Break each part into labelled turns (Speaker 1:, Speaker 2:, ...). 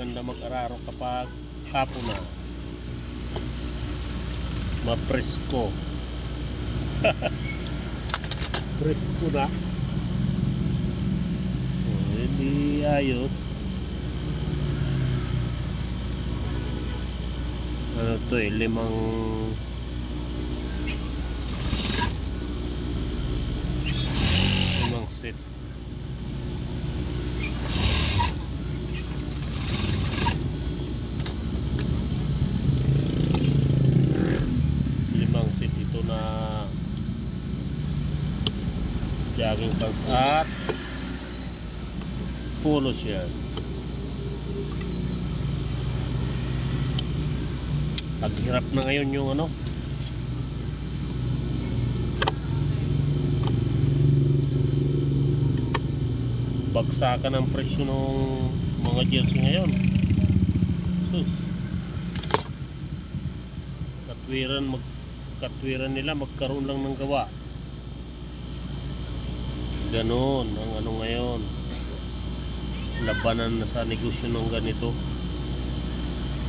Speaker 1: maganda mag-araro kapag hapon na. Mapresko. Presko na. Hindi ayos. Ano to eh, limang set. Limang set ito na jogging pants at polo shirt. Paghirap na ngayon yung ano, bagsakan ang presyo ng mga jersey ngayon. Sus, katwiran nila magkaroon lang ng gawa. Ganon ang ano ngayon, labanan na sa negosyo ng ganito.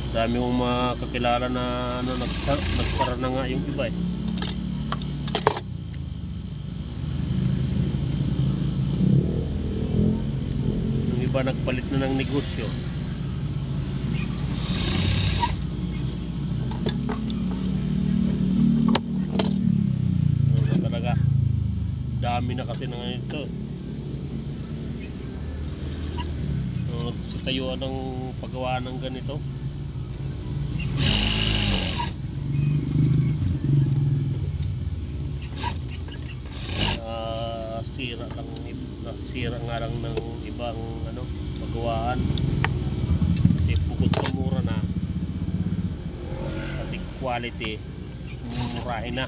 Speaker 1: Dami mong makakilala na ano, nagsara na nga yung iba eh. Yung iba nagpalit na ng negosyo. Ano talaga, dami na kasi na ito. Sa tayuan ng paggawa ng ganito, nasira nga lang ng ibang ano, pagawaan kasi bukod sa mura na, pati quality mumurahin na,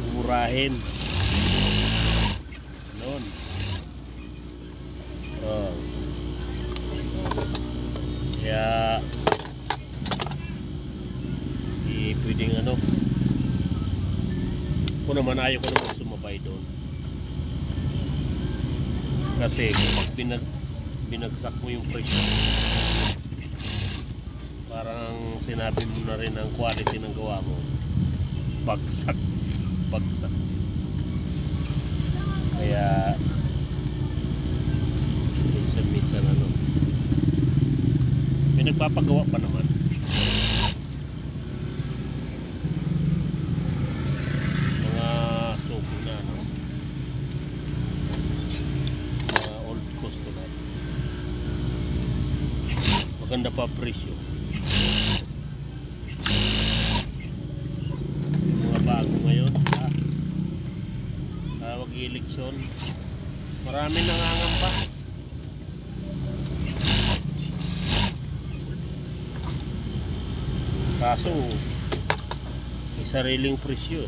Speaker 1: mumurahin noon. Kaya pwedeng ano, kung naman ayaw ko naman sumabay doon. Kasi kapag binagsak mo yung presyo, parang sinabi mo na rin ang quality ng gawa mo. Bagsak. Kaya minsan ano, may nagpapagawa pa naman. Mga sopo na ano, maganda pa presyo. Mga bago ngayon, tawag eleksyon, marami nangangamba. Kaso may sariling presyo.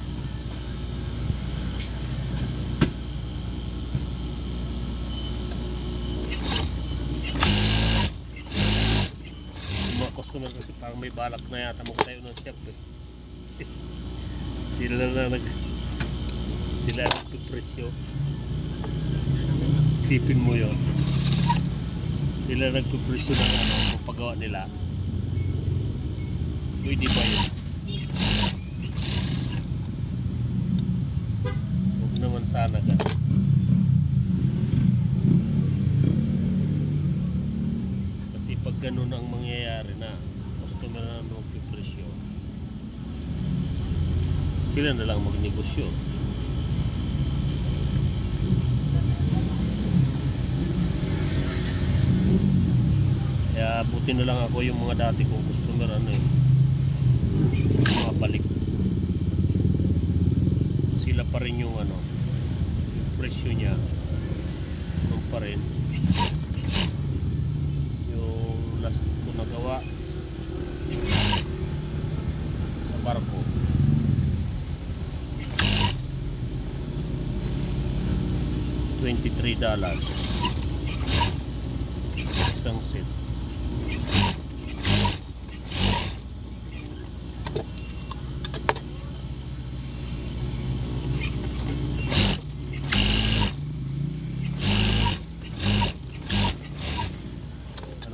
Speaker 1: Customer kasi parang may balak na yata magtayo ng shop eh. Sila nagpipresyo. Sipin mo yon, sila nagpipresyo ng ano, paggawa nila. Pwede ba yun? Huwag naman sana ganun. Pag ganun ang mangyayari na customer na magpipresyo, sila na lang magnegosyo. Kaya buti na lang ako yung mga dati kong customer ano eh, mabalik. Sila pa rin yung ano, yung presyo niya nung pa rin. Last ko nagawa sa barko, $23 isang set.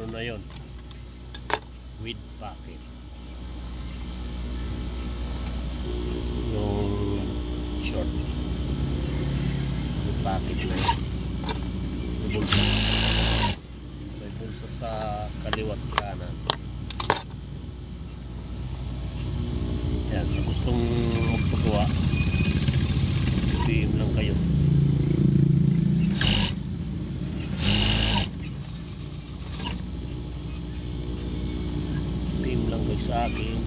Speaker 1: ano na yon, with packet. Yung short with packet na yun. May bulsa. May bulsa sa kaliwat kanan. Yan, sa gustong magpagawa, PM lang kayo. PM lang kayo sa akin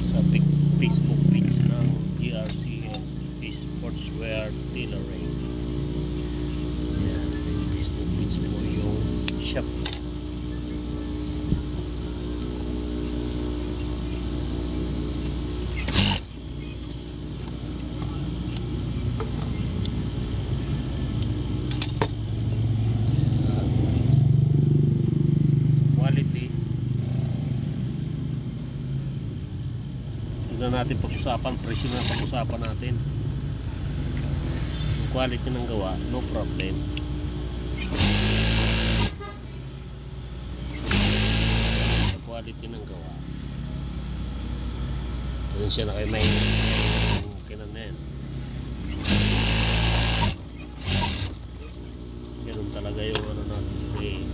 Speaker 1: sa Facebook page ng GRCN Sportswear Tailoring. Yan, Facebook page mo yung shop. Na natin pag-usapan, presyo na pag-usapan natin. Yung quality ng gawa, no problem. Yung quality ng gawa, yun siya na kayo may kinan na yan. Ganun talaga yung ano natin kasi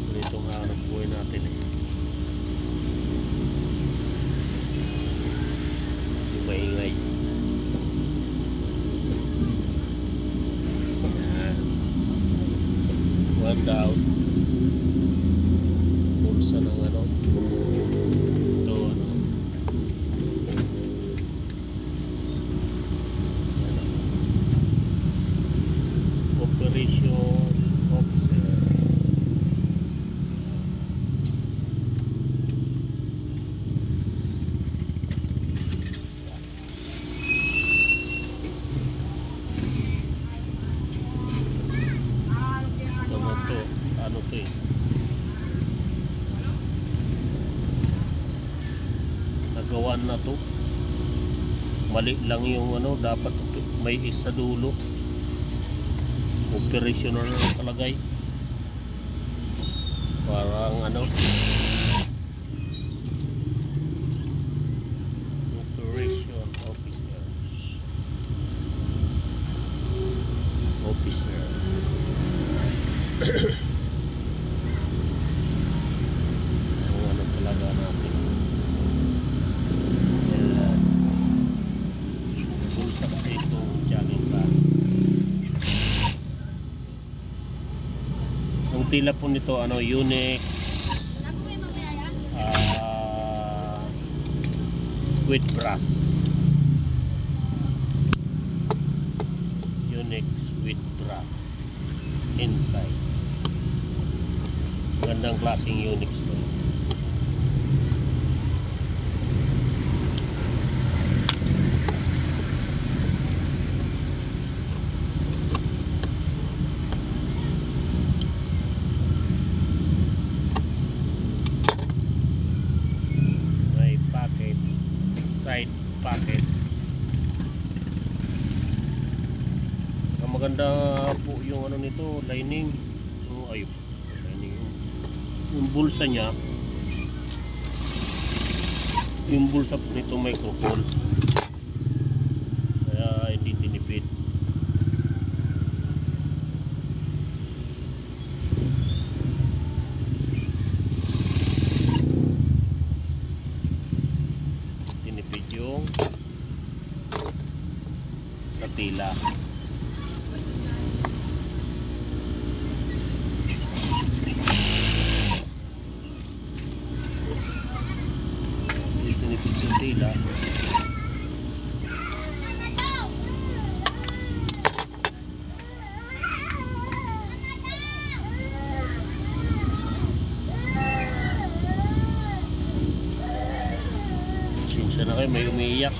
Speaker 1: ganito nga hanap buhay natin eh. Maingay. Yan. One down. Pulsa ng ano. Ito ano. Operation officer. Ano to eh, nagawan na to, mali lang yung ano, dapat may isa dulo, operational na nakalagay, parang ano, operation officer. Tila po nito ano, unique with brass, unique with brass inside. Gandang klaseng unique to. Side pocket. Ang maganda po yung ano nito, lining. Ay, lining. Yung bulsa niya, yung bulsa po nito may microphone. Kaya hindi tinipid. Yung sa tila. Dito nipid yung tila. Siya na kayo, may umiiyak.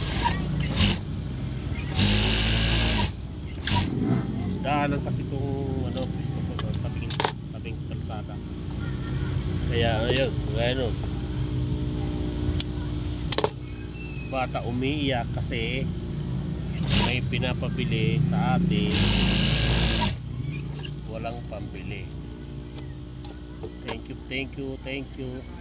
Speaker 1: Daanan kasi itong ano, gusto ko tabing kalsada. Kaya ayun, gano'n. Bata umiiyak kasi may pinapabili sa atin walang pambili. Thank you, thank you, thank you.